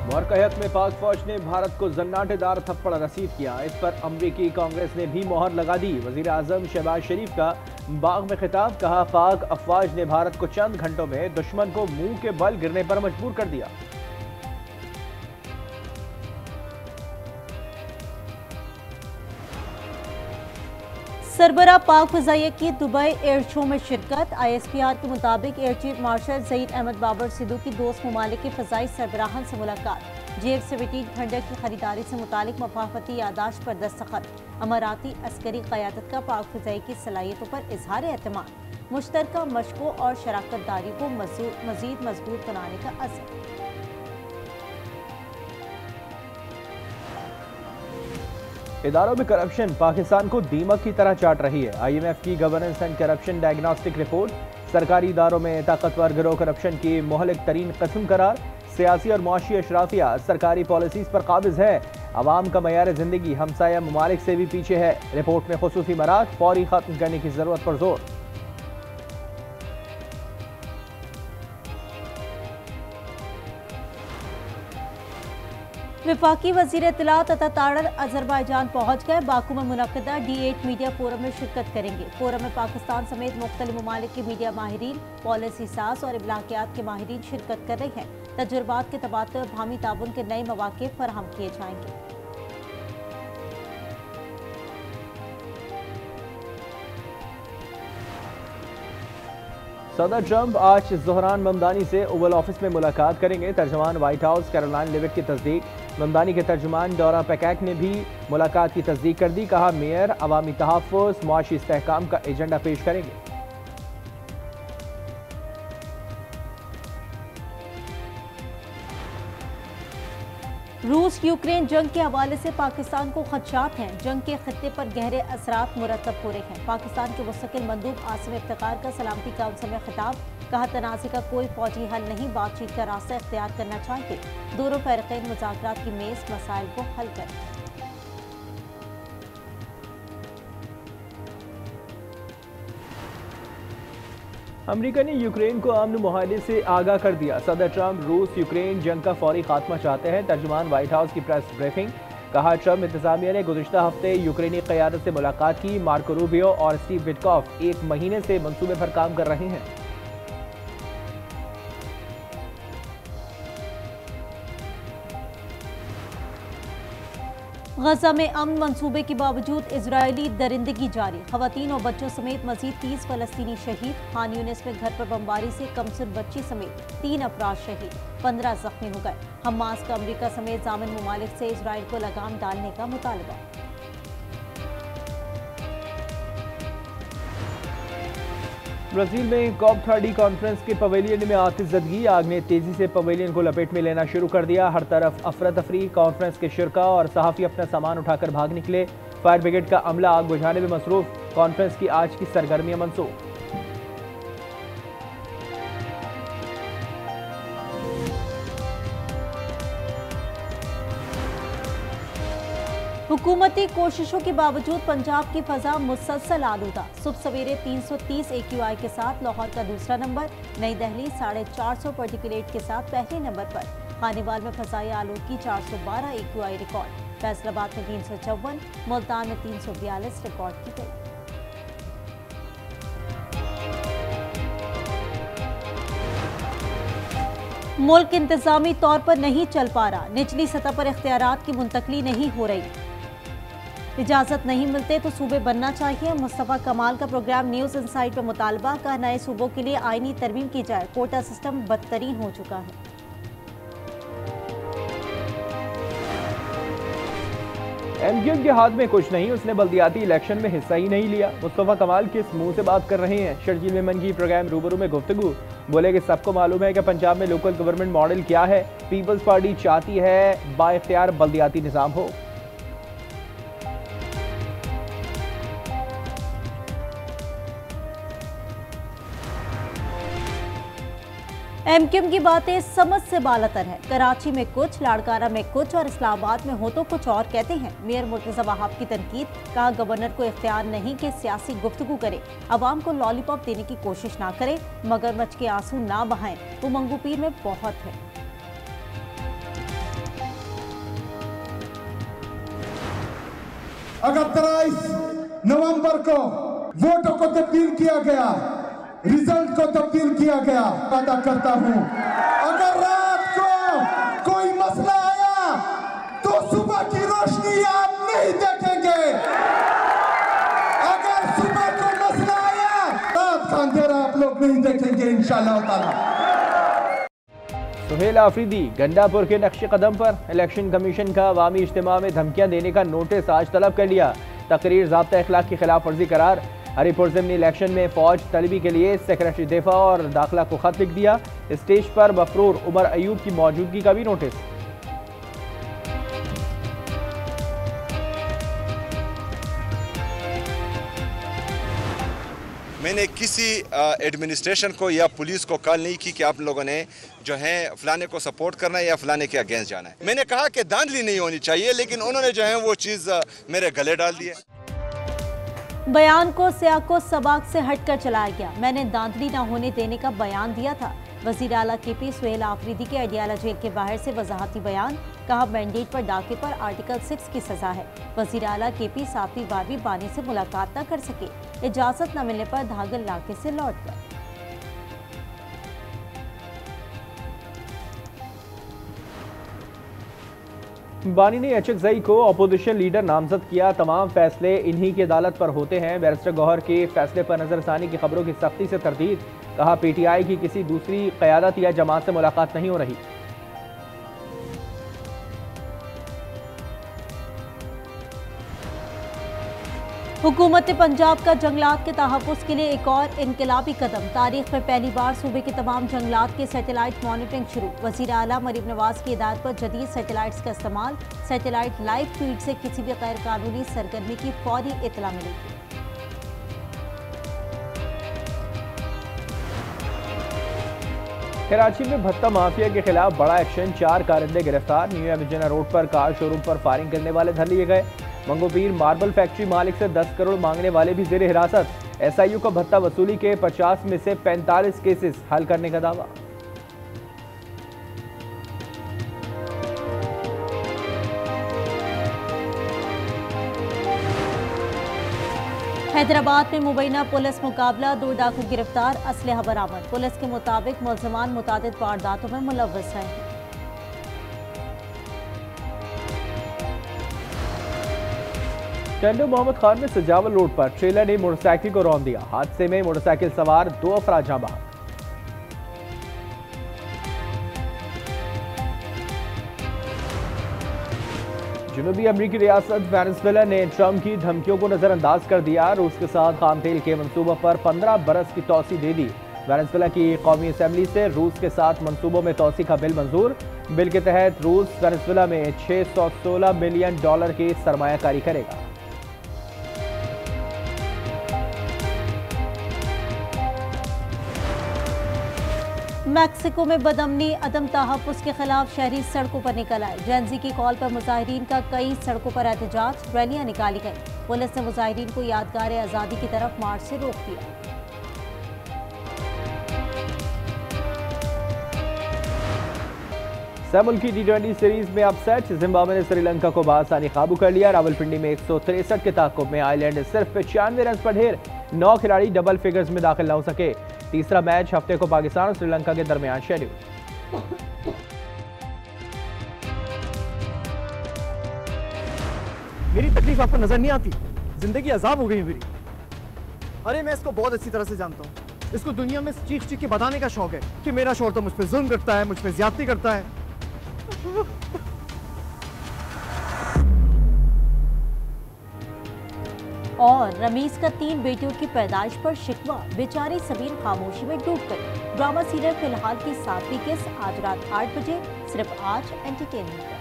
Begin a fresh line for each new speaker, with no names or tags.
मौरकहत में पाक फौज ने भारत को जन्नाटेदार थप्पड़ रसीद किया। इस पर अमरीकी कांग्रेस ने भी मोहर लगा दी। वजीर आजम शहबाज शरीफ का बाग में खिताब, कहा पाक अफवाज ने भारत को चंद घंटों में दुश्मन को मुंह के बल गिरने पर मजबूर कर दिया।
सरबरा पाक फ़िज़ाइया की दुबई एयर शो में शिरकत। ISPR के मुताबिक air chief marshal Zaheer Ahmad Babar Sidhu की दोस्त ममालिक के फ़िज़ाई सरबराहान से मुलाकात। JF-17 खंडर की खरीदारी से मुतालिक मफाफती यादाश्त पर दस्तखत। अमाराती अस्करी क़यादत का पाक फ़िज़ाई की सलाहियतों पर इजहार एतमाद। मुश्तरका मशकों और शराकत दारी को मज़ीद मजबूत बनाने का अज़्म।
इदारों में करप्शन पाकिस्तान को दीमक की तरह चाट रही है। IMF की governance and corruption diagnostic report, सरकारी इदारों में ताकतवर गिरोह करप्शन की मोहलिक तरीन कस्म करार। सियासी और मुआशी अशराफिया सरकारी पॉलिसीज पर काबिज है। अवाम का मयार जिंदगी हमसाया ममालिक से भी पीछे है। रिपोर्ट में खुसूसी मराद फौरी खत्म करने की जरूरत पर जोर।
वफाकी वज़ीर इत्तलात अता तारड़ अजरबैजान पहुँच गए। बाकू में मुनक़दा D8 मीडिया फोरम में शिरकत करेंगे। फोरम में पाकिस्तान समेत मुख्तलिफ ममालिक के मीडिया माहिरीन, पॉलिसी साज और इब्लागियात के माहिरीन शिरकत कर रहे हैं। तजुर्बात के तबादले और बाहमी ताउन के नए मौक़े फराहम किए जाएंगे।
सदर ट्रंप आज ज़ोहरान ममदानी से ओवल ऑफिस में मुलाकात करेंगे। तर्जुमान व्हाइट हाउस कैरोलाइन लेविट की तस्दीक। ममदानी के तर्जुमान डोरा पैकैक ने भी मुलाकात की तस्दीक कर दी। कहा मेयर अवामी तहफ़्फ़ुज़ मुआशी इस्तेहकाम का एजेंडा पेश करेंगे।
रूस यूक्रेन जंग के हवाले से पाकिस्तान को खदशात हैं। जंग के खत्ते पर गहरे असरात मुरतब हो रहे हैं। पाकिस्तान के मुस्तकिल मंदूब आसिम इफ्तिकार का सलामती काउंसिल में खिताब, कहा तनाज़े का कोई फौजी हल नहीं, बातचीत का रास्ता इख्तियार करना चाहिए। दोनों फ़रीक़ैन मुज़ाकरात की मेज़ मसाइल को हल करें।
अमेरिका ने यूक्रेन को अमन मुआहदे से आगाह कर दिया। सदर ट्रंप रूस यूक्रेन जंग का फौरी खात्मा चाहते हैं। तर्जुमान व्हाइट हाउस की प्रेस ब्रीफिंग, कहा ट्रंप इंतजामिया ने गुज़िश्ता हफ्ते यूक्रेनी क़यादत से मुलाकात की। मार्को रूबियो और स्टीव विटकॉफ 1 महीने से मंसूबे पर काम कर रहे हैं।
गजा में अमन मंसूबे के बावजूद इजरायली दरिंदगी जारी। खवातीन और बच्चों समेत मजीद 30 फलस्तीनी शहीद। खान यूनिस में घर पर बमबारी से कमसुर बच्ची समेत 3 अफराद शहीद, 15 जख्मी हो गए। हमास का अमरीका समेत जामिन ममालिक से इजराइल को लगाम डालने का मुतालबा।
ब्राजील में COP30 कॉन्फ्रेंस के पवेलियन में आतिशज़दगी। आग ने तेजी से पवेलियन को लपेट में लेना शुरू कर दिया। हर तरफ अफरा तफरी। कॉन्फ्रेंस के शुरका और सहाफ़ी अपना सामान उठाकर भाग निकले। फायर ब्रिगेड का अमला आग बुझाने में मसरूफ। कॉन्फ्रेंस की आज की सरगर्मियां मनसूख।
हुकूमती कोशिशों के बावजूद पंजाब की फजा मुसलसल आलूदा। सुबह सवेरे 330 AQI के साथ लाहौर का दूसरा नंबर, नई दिल्ली 450 पार्टिकुलेट के साथ पहले नंबर पर। खानेवाल में फजाई आलूदगी 412 AQI रिकॉर्ड। फैसलाबाद में 354, मुल्तान में 342 रिकॉर्ड की गई। मुल्क इंतजामी तौर पर नहीं चल पा रहा। निचली सतह पर इख्तियारात की मुंतकली नहीं हो रही। इजाजत नहीं मिलते तो सूबे बनना चाहिए। मुस्तफा कमाल का प्रोग्राम न्यूज इनसाइट पर मुतालबा, का नए सूबों के लिए आईनी तरमीम की जाए। कोटा सिस्टम बदतरीन हो चुका है।
MQM के हाथ में कुछ नहीं, उसने बल्दियाती इलेक्शन में हिस्सा ही नहीं लिया। मुस्तफा कमाल किस मुंह से बात कर रहे हैं? शर्जील मेमन की प्रोग्राम रूबरू में गुफ्तगू, बोले कि सबको मालूम है कि पंजाब में लोकल गवर्नमेंट मॉडल क्या है। पीपल्स पार्टी चाहती है बाइख्तियार बल्दियाती निज़ाम हो।
MQM की बातें समझ से बालातर है। कराची में कुछ, लाड़काना में कुछ और इस्लामाबाद में हो तो कुछ और कहते हैं। मेयर मुर्तज़ा वहाब की तनकीद, कहा गवर्नर को इख्तियार नहीं कि सियासी गुफ्तगू करे, अवाम को लॉलीपॉप देने की कोशिश ना करे, मगरमच्छ के आंसू ना बहाएं, वो मंगू पीर में बहुत है।
अगर 23 नवंबर को वोटों को तब्दील किया गया, रिजल्ट को तब्दील किया गया, वादा करता हूं अगर रात को कोई मसला आया तो सुबह की रोशनी आप नहीं देखेंगे। अगर सुबह को मसला आया रात का अंधेरा आप लोग नहीं देखेंगे इंशाअल्लाह ताला।
सुहेल आफरीदी गंडापुर के नक्शे कदम पर इलेक्शन कमीशन का अवामी इज्तिमा में धमकियां देने का नोटिस आज तलब कर लिया। तकरीर ज़ाब्ता इखलाक की खिलाफ वर्जी करार। हरीपुर ज़िमनी इलेक्शन में फौज तलबी के लिए सेक्रेटरी दिफा और दाखिला को खत लिख दिया। स्टेज पर मफरूर उमर अयूब की मौजूदगी का भी नोटिस।
मैंने किसी एडमिनिस्ट्रेशन को या पुलिस को कॉल नहीं की कि आप लोगों ने जो है फलाने को सपोर्ट करना है या फलाने के अगेंस्ट जाना है। मैंने कहा कि धांधली नहीं होनी चाहिए, लेकिन उन्होंने जो है वो चीज़ मेरे गले डाल दी है।
बयान को सियाको सबाक से हटकर चलाया गया। मैंने धांधली न होने देने का बयान दिया था। वजीर आला केपी सुहेल आफरीदी के अडियाला जेल के बाहर से वजाहती बयान। कहा मैंडेट पर डाके पर आर्टिकल 6 की सजा है। वजीर आला केपी 7वीं 12वीं बानी से मुलाकात न कर सके, इजाजत न मिलने पर धागल इलाके से लौट गए।
बानी ने एचएक्सआई को अपोजिशन लीडर नामजद किया। तमाम फैसले इन्हीं की अदालत पर होते हैं। बैरिस्टर गौहर के फैसले पर नजरसानी की खबरों की सख्ती से तरदीद। कहा पीटीआई की किसी दूसरी क़यादत या जमात से मुलाकात नहीं हो रही।
हुकूमत पंजाब का जंगलात के तहफ़्फ़ुज़ के लिए एक और इनकलाबी कदम। तारीख में पहली बार सूबे के तमाम जंगलात के सैटेलाइट मॉनिटरिंग शुरू। वज़ीर आला मरीम नवाज की हिदायत पर जदीद सैटेलाइट्स का इस्तेमाल। सैटेलाइट लाइव फीड से किसी भी गैर कानूनी सरगर्मी की फौरी इत्तला मिलेगी।
कराची में भत्ता माफिया के खिलाफ बड़ा एक्शन। 4 कारिंदे गिरफ्तार। न्यू एविजना रोड पर कार शोरूम पर फायरिंग करने वाले धर लिए गए। मंगोपीर मार्बल फैक्ट्री मालिक से 10 करोड़ मांगने वाले भी जेर हिरासत। एसआईयू का भत्ता वसूली के 50 में से 45 केसेस हल करने का दावा।
हैदराबाद में मुबैना पुलिस मुकाबला। 2 डाकू गिरफ्तार, असलहा बरामद। पुलिस के मुताबिक मुलजमान मुतादिद वारदातों में मुलव्वस हैं।
टंडो मोहम्मद खान में सजावल रोड पर ट्रेलर ने मोटरसाइकिल को रौंद दिया। हादसे में मोटरसाइकिल सवार 2 अफराद जाँ बहक। जनूबी अमरीकी रियासत वेनेजुएला ने ट्रंप की धमकियों को नजरअंदाज कर दिया। रूस के साथ खाम तेल के मंसूबों पर 15 बरस की तौसी दे दी। वेनेजुएला की कौमी असम्बली से रूस के साथ मंसूबों में तौसी का बिल मंजूर। बिल के तहत रूस वेनेजुएला में $616 मिलियन की सरमायाकारी करेगा।
मैक्सिको में बदअमनी अदम तहफ़्फ़ुज़ के खिलाफ शहरी सड़कों पर निकल आए। जेंजी की कॉल पर मुजाहिरीन का कई सड़कों पर एहतजाज। रैलियां निकाली गई। पुलिस ने मुजाहिरीन को यादगार आज़ादी की तरफ मार्च से रोक दिया।
मुल्की T20 सीरीज में अपसेट। जिम्बाब्वे ने श्रीलंका को बासानी काबू कर लिया। रावलपिंडी में 163 के ताक़ुब में आयरलैंड सिर्फ 95 रन पर ढेर। 9 खिलाड़ी डबल फिगर्स में दाखिल न हो सके। तीसरा मैच हफ्ते को पाकिस्तान और श्रीलंका के दरमियान शेड्यूल।
मेरी तकलीफ आपको नजर नहीं आती? जिंदगी अजाब हो गई मेरी। अरे मैं इसको बहुत अच्छी तरह से जानता हूँ। इसको दुनिया में चीख चीख के बताने का शौक है कि मेरा शौहर तो मुझ पर जुल्म करता है, मुझ पर ज्यादती करता है।
और रमीज का 3 बेटियों की पैदाइश पर शिकवा। बेचारी सबीन खामोशी में डूब गई। ड्रामा सीरियल फिलहाल की 7वीं किस्त आज रात 8 बजे सिर्फ आज एंटरटेनमेंट पर।